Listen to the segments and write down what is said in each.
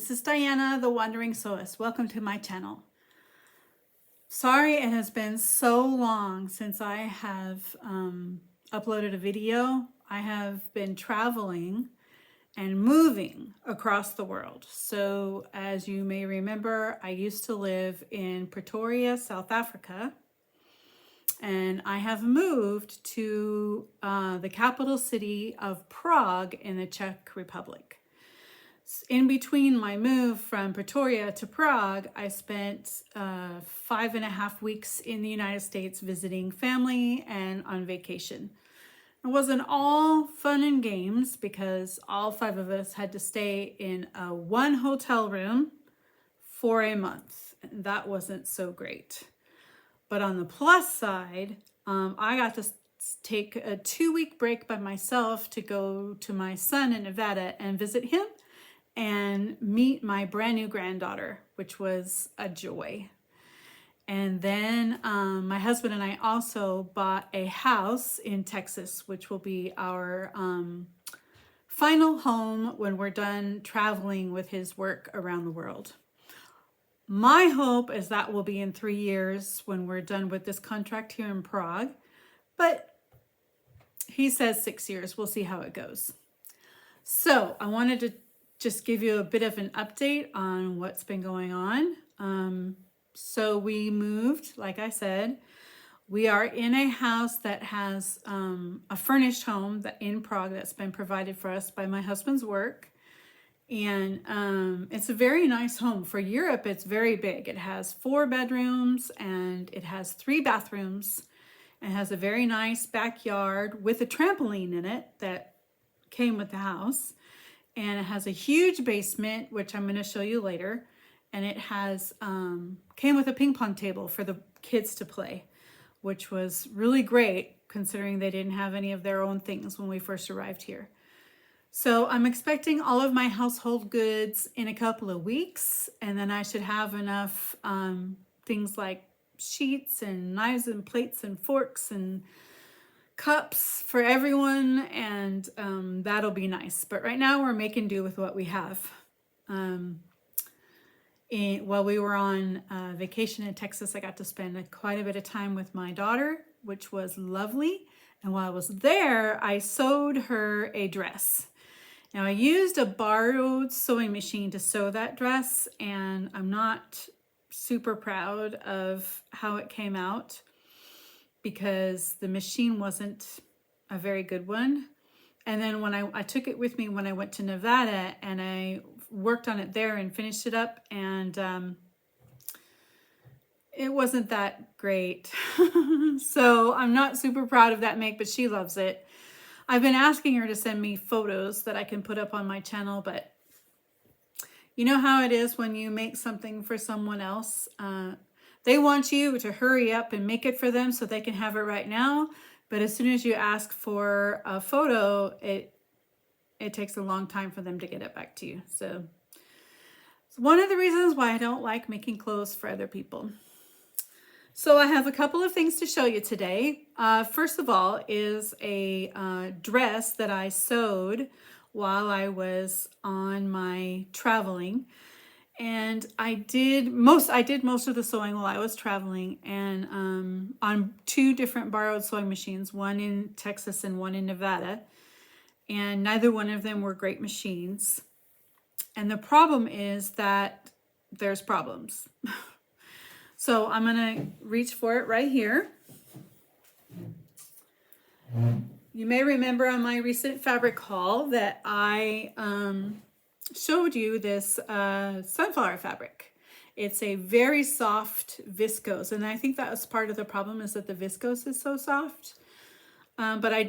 this is Diana, the Wandering Sewist. Welcome to my channel. Sorry it has been so long since I have uploaded a video. I have been traveling and moving across the world. So as you may remember, I used to live in Pretoria, South Africa, and I have moved to the capital city of Prague in the Czech Republic. In between my move from Pretoria to Prague, I spent 5.5 weeks in the United States visiting family and on vacation. It wasn't all fun and games because all 5 of us had to stay in one hotel room for a month. And that wasn't so great. But on the plus side, I got to take a 2-week break by myself to go to my son in Nevada and visit him and meet my brand new granddaughter, which was a joy. And then my husband and I also bought a house in Texas, which will be our final home when we're done traveling with his work around the world. My hope is that will be in 3 years when we're done with this contract here in Prague, but he says 6 years. We'll see how it goes. So I wanted to just give you a bit of an update on what's been going on. So we moved, like I said. We are in a house that has a furnished home in Prague that's been provided for us by my husband's work. And it's a very nice home. For Europe, it's very big. It has 4 bedrooms and it has 3 bathrooms. It has a very nice backyard with a trampoline in it that came with the house. And it has a huge basement, which I'm going to show you later. And it has came with a ping pong table for the kids to play, which was really great considering they didn't have any of their own things when we first arrived here. So I'm expecting all of my household goods in a couple of weeks, and then I should have enough things like sheets and knives and plates and forks and cups for everyone, and that'll be nice. But right now we're making do with what we have. While we were on vacation in Texas, I got to spend quite a bit of time with my daughter, which was lovely. And while I was there, I sewed her a dress. Now I used a borrowed sewing machine to sew that dress, and I'm not super proud of how it came out, because the machine wasn't a very good one. And then when I took it with me when I went to Nevada, and I worked on it there and finished it up, and it wasn't that great. So I'm not super proud of that make, but she loves it. I've been asking her to send me photos that I can put up on my channel, but you know how it is when you make something for someone else. They want you to hurry up and make it for them so they can have it right now. But as soon as you ask for a photo, it takes a long time for them to get it back to you. So it's one of the reasons why I don't like making clothes for other people. So I have a couple of things to show you today. First of all is a dress that I sewed while I was on my traveling. And I did most of the sewing while I was traveling, and on 2 different borrowed sewing machines, one in Texas and one in Nevada. And neither one of them were great machines. And the problem is that there's problems. So I'm gonna reach for it right here. You may remember on my recent fabric haul that I showed you this sunflower fabric. It's a very soft viscose, and I think that was part of the problem, is that the viscose is so soft. But I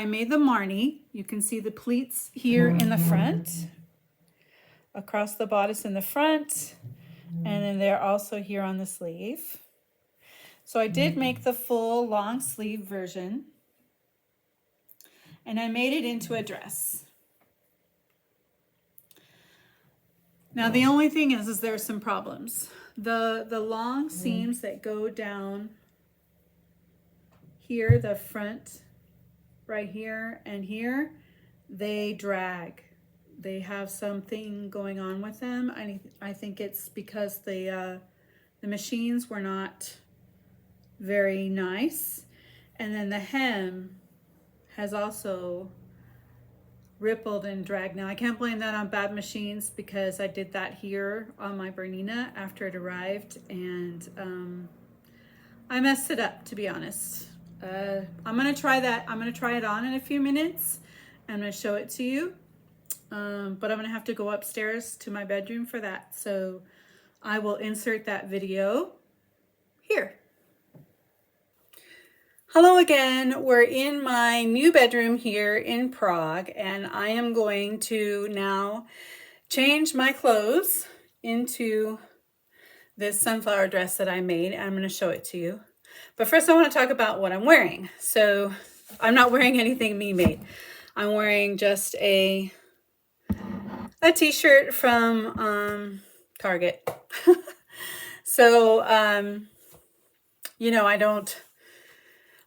made the Marnie. You can see the pleats here in the front, across the bodice in the front, and then they're also here on the sleeve. So I did make the full long sleeve version, and I made it into a dress. Now the only thing is there's some problems. The long seams that go down here, the front right here and here, they drag. they have something going on with them. I think it's because the machines were not very nice. And then the hem has also rippled and dragged. Now I can't blame that on bad machines because I did that here on my Bernina after it arrived, and I messed it up, to be honest. I'm gonna try that. I'm gonna try it on in a few minutes. I'm gonna show it to you, but I'm gonna have to go upstairs to my bedroom for that. So I will insert that video here. Hello again. We're in my new bedroom here in Prague, and I am going to now change my clothes into this sunflower dress that I made. I'm going to show it to you. But first I want to talk about what I'm wearing. So I'm not wearing anything me made. I'm wearing just a t-shirt from Target. So, you know, I don't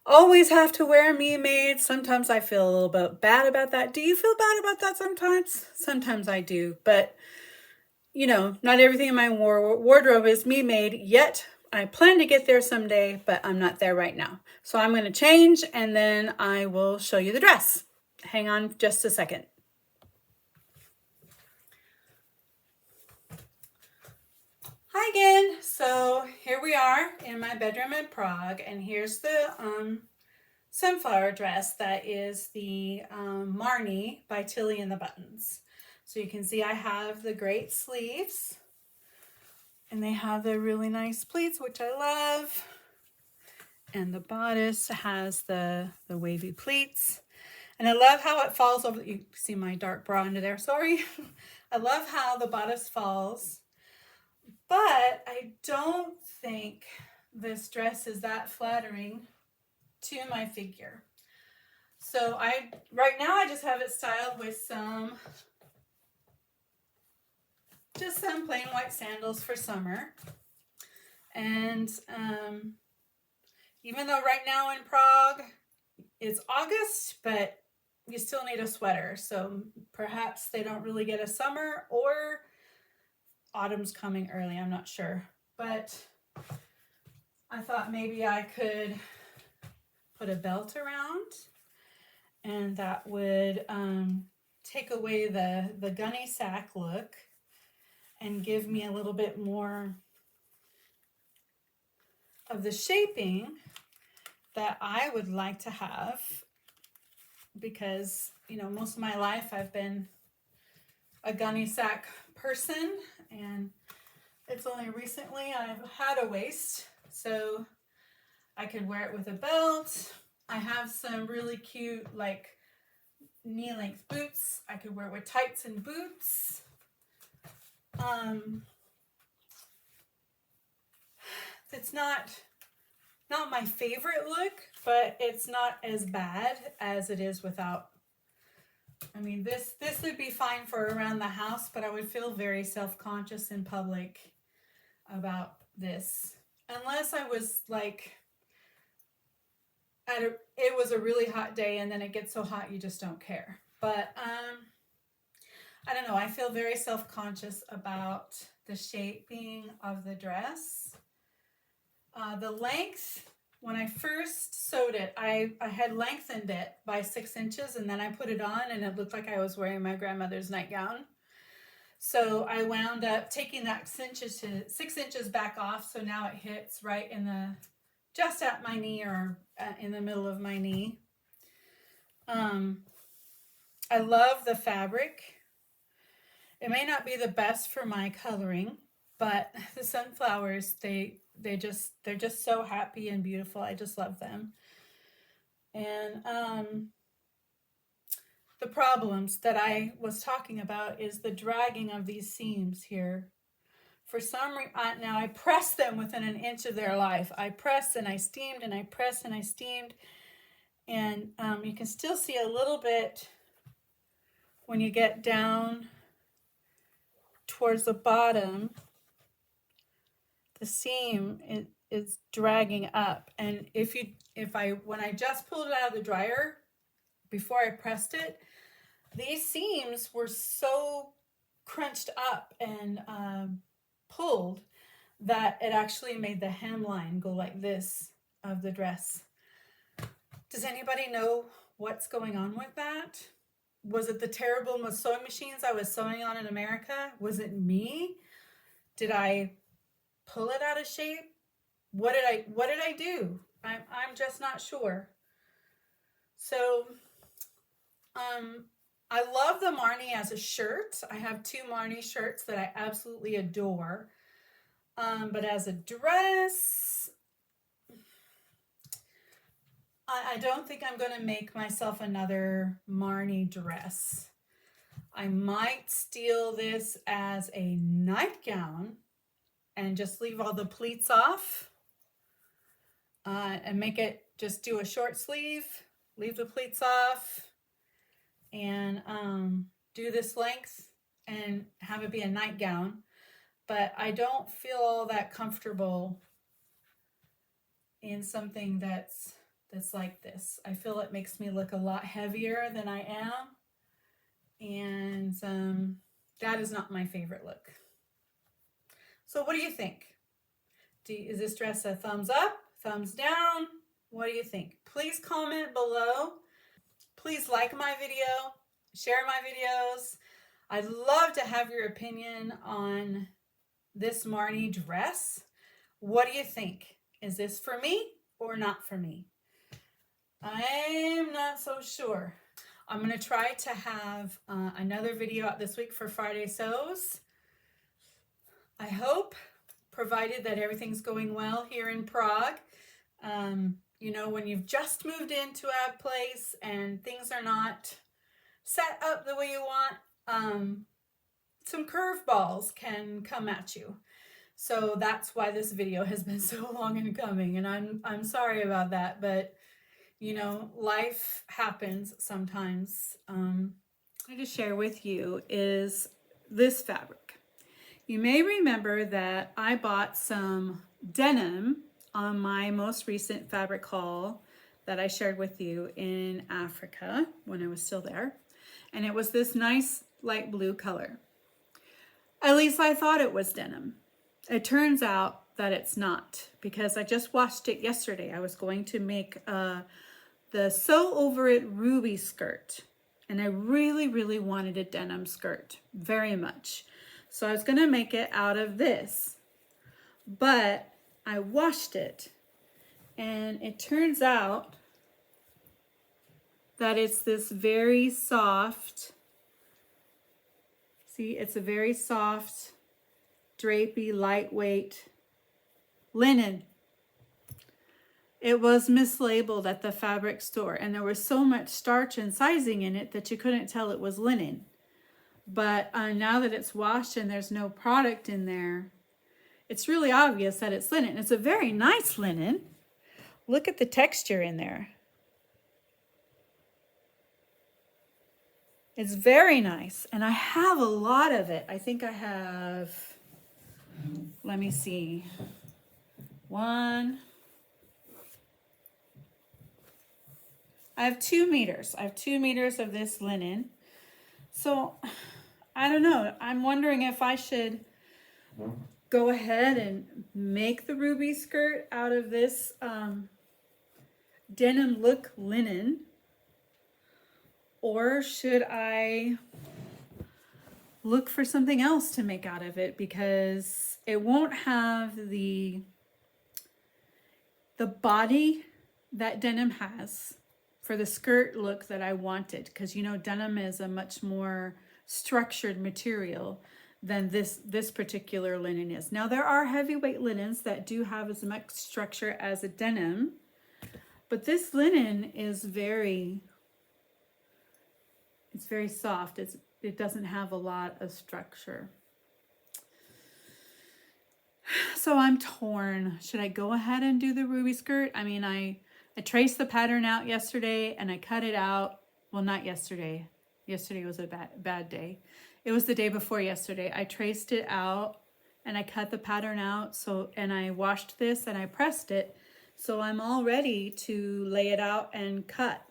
always have to wear me made. Sometimes I feel a little bit bad about that. Do you feel bad about that sometimes? Sometimes I do, but you know, not everything in my wardrobe is me made yet. I plan to get there someday, but I'm not there right now. So I'm going to change and then I will show you the dress. Hang on just a second. Hi again. So here we are in my bedroom in Prague, and here's the sunflower dress that is the Marnie by Tilly and the Buttons. So you can see I have the great sleeves, and they have the really nice pleats, which I love. And the bodice has the wavy pleats. And I love how it falls over. You see my dark bra under there, sorry. I love how the bodice falls. But I don't think this dress is that flattering to my figure. So right now I just have it styled with just some plain white sandals for summer. And even though right now in Prague it's August, but you still need a sweater. So perhaps they don't really get a summer, or autumn's coming early, I'm not sure. But I thought maybe I could put a belt around, and that would take away the gunny sack look and give me a little bit more of the shaping that I would like to have, because, you know, most of my life I've been a gunny sack person, and it's only recently I've had a waist, so I could wear it with a belt. I have some really cute, like, knee-length boots. I could wear it with tights and boots. It's not my favorite look, but it's not as bad as it is without. I mean, this would be fine for around the house, but I would feel very self-conscious in public about this, unless I was like it was a really hot day and then it gets so hot you just don't care. But I don't know, I feel very self-conscious about the shaping of the dress. The length, when I first sewed it, I had lengthened it by 6 inches, and then I put it on and it looked like I was wearing my grandmother's nightgown. So I wound up taking that 6 inches back off, so now it hits right in just at my knee, or in the middle of my knee. I love the fabric. It may not be the best for my coloring, but the sunflowers, they're just so happy and beautiful. I just love them. And the problems that I was talking about is the dragging of these seams here. For some reason, now I press them within an inch of their life. I pressed and I steamed, and I pressed and I steamed. And you can still see a little bit when you get down towards the bottom. The seam is dragging up. And when I just pulled it out of the dryer, before I pressed it, these seams were so crunched up and pulled that it actually made the hemline go like this of the dress. Does anybody know what's going on with that? Was it the terrible sewing machines I was sewing on in America? Was it me? Did I pull it out of shape? What did I do? I'm just not sure. So I love the Marnie as a shirt. I have 2 Marnie shirts that I absolutely adore. But as a dress, I don't think I'm going to make myself another Marnie dress. I might steal this as a nightgown and just leave all the pleats off and make it, just do a short sleeve, leave the pleats off, and do this length and have it be a nightgown. But I don't feel all that comfortable in something that's like this. I feel it makes me look a lot heavier than I am, and that is not my favorite look. So what do you think? Is this dress a thumbs up, thumbs down? What do you think? Please comment below. Please like my video, share my videos. I'd love to have your opinion on this Marnie dress. What do you think? Is this for me or not for me? I'm not so sure. I'm going to try to have another video out this week for Friday Sews. I hope, provided that everything's going well here in Prague. You know, when you've just moved into a place and things are not set up the way you want, some curveballs can come at you. So that's why this video has been so long in coming, and I'm sorry about that, but you know, life happens sometimes. What I wanted to share with you is this fabric. You may remember that I bought some denim on my most recent fabric haul that I shared with you in Africa when I was still there. And it was this nice light blue color. At least I thought it was denim. It turns out that it's not, because I just washed it yesterday. I was going to make the Sew Over It ruby skirt, and I really, really wanted a denim skirt, very much. So I was gonna make it out of this, but I washed it, and it turns out that it's this very soft, see, it's a very soft, drapey, lightweight linen. It was mislabeled at the fabric store, and there was so much starch and sizing in it that you couldn't tell it was linen. But now that it's washed and there's no product in there, it's really obvious that it's linen. It's a very nice linen. Look at the texture in there. It's very nice, and I have a lot of it. I think I have, let me see, I have 2 meters. I have 2 meters of this linen. So I don't know. I'm wondering if I should go ahead and make the ruby skirt out of this denim look linen, or should I look for something else to make out of it, because it won't have the body that denim has for the skirt look that I wanted, because you know denim is a much more structured material than this particular linen is. Now there are heavyweight linens that do have as much structure as a denim, but this linen is very soft. It doesn't have a lot of structure. So I'm torn. Should I go ahead and do the ruby skirt? I mean, I traced the pattern out yesterday and I cut it out. Well, not yesterday. Yesterday was a bad day. It was the day before yesterday. I traced it out and I cut the pattern out. And I washed this and I pressed it. So I'm all ready to lay it out and cut.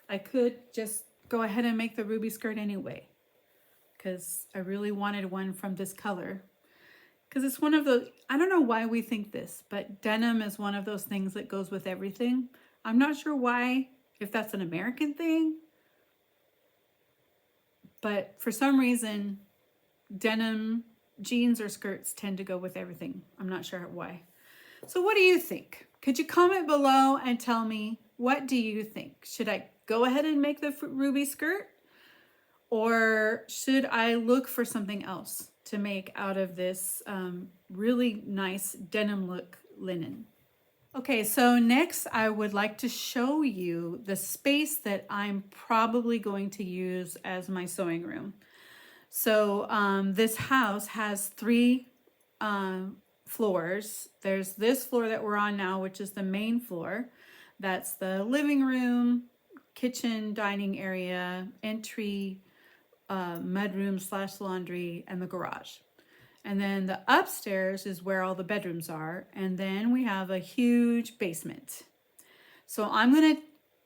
I could just go ahead and make the ruby skirt anyway, because I really wanted one from this color. Because it's one of the, I don't know why we think this, but denim is one of those things that goes with everything. I'm not sure why, if that's an American thing, but for some reason, denim jeans or skirts tend to go with everything. I'm not sure why. So what do you think? Could you comment below and tell me, what do you think? Should I go ahead and make the ruby skirt? Or should I look for something else to make out of this really nice denim look linen? Okay, so next I would like to show you the space that I'm probably going to use as my sewing room. So this house has 3 floors. There's this floor that we're on now, which is the main floor. That's the living room, kitchen, dining area, entry, mudroom / laundry, and the garage. And then the upstairs is where all the bedrooms are. And then we have a huge basement. So I'm gonna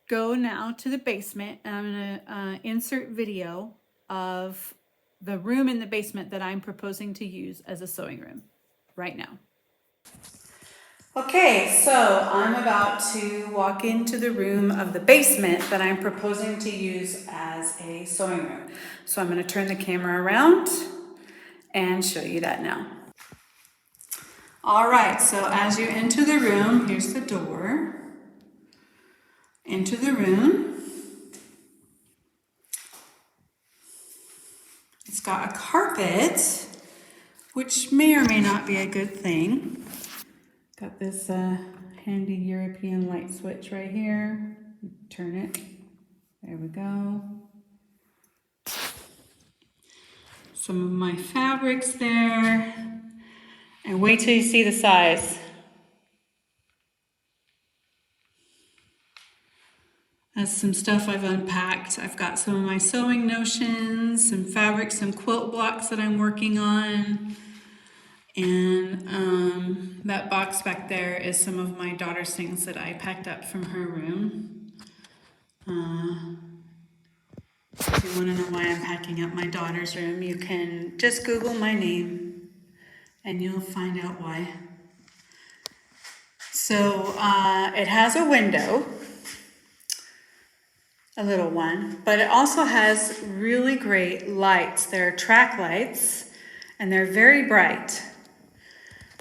go now to the basement and I'm gonna insert video of the room in the basement that I'm proposing to use as a sewing room right now. Okay, so I'm about to walk into the room of the basement that I'm proposing to use as a sewing room. So I'm going to turn the camera around and show you that now. All right, so as you enter the room, here's the door. Enter the room. It's got a carpet, which may or may not be a good thing. Got this handy European light switch right here. Turn it. There we go. Some of my fabrics there. And wait till you see the size. That's some stuff I've unpacked. I've got some of my sewing notions, some fabrics, some quilt blocks that I'm working on. And that box back there is some of my daughter's things that I packed up from her room. If you want to know why I'm packing up my daughter's room, you can just Google my name and you'll find out why. So it has a window, a little one, but it also has really great lights. They're track lights and they're very bright.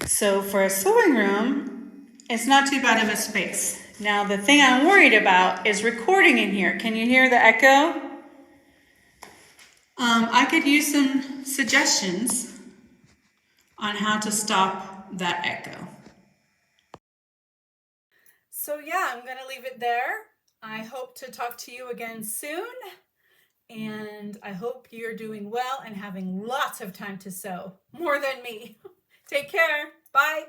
So for a sewing room, it's not too bad of a space. Now the thing I'm worried about is recording in here. Can you hear the echo? I could use some suggestions on how to stop that echo. So yeah, I'm gonna leave it there. I hope to talk to you again soon. And I hope you're doing well and having lots of time to sew, more than me. Take care. Bye.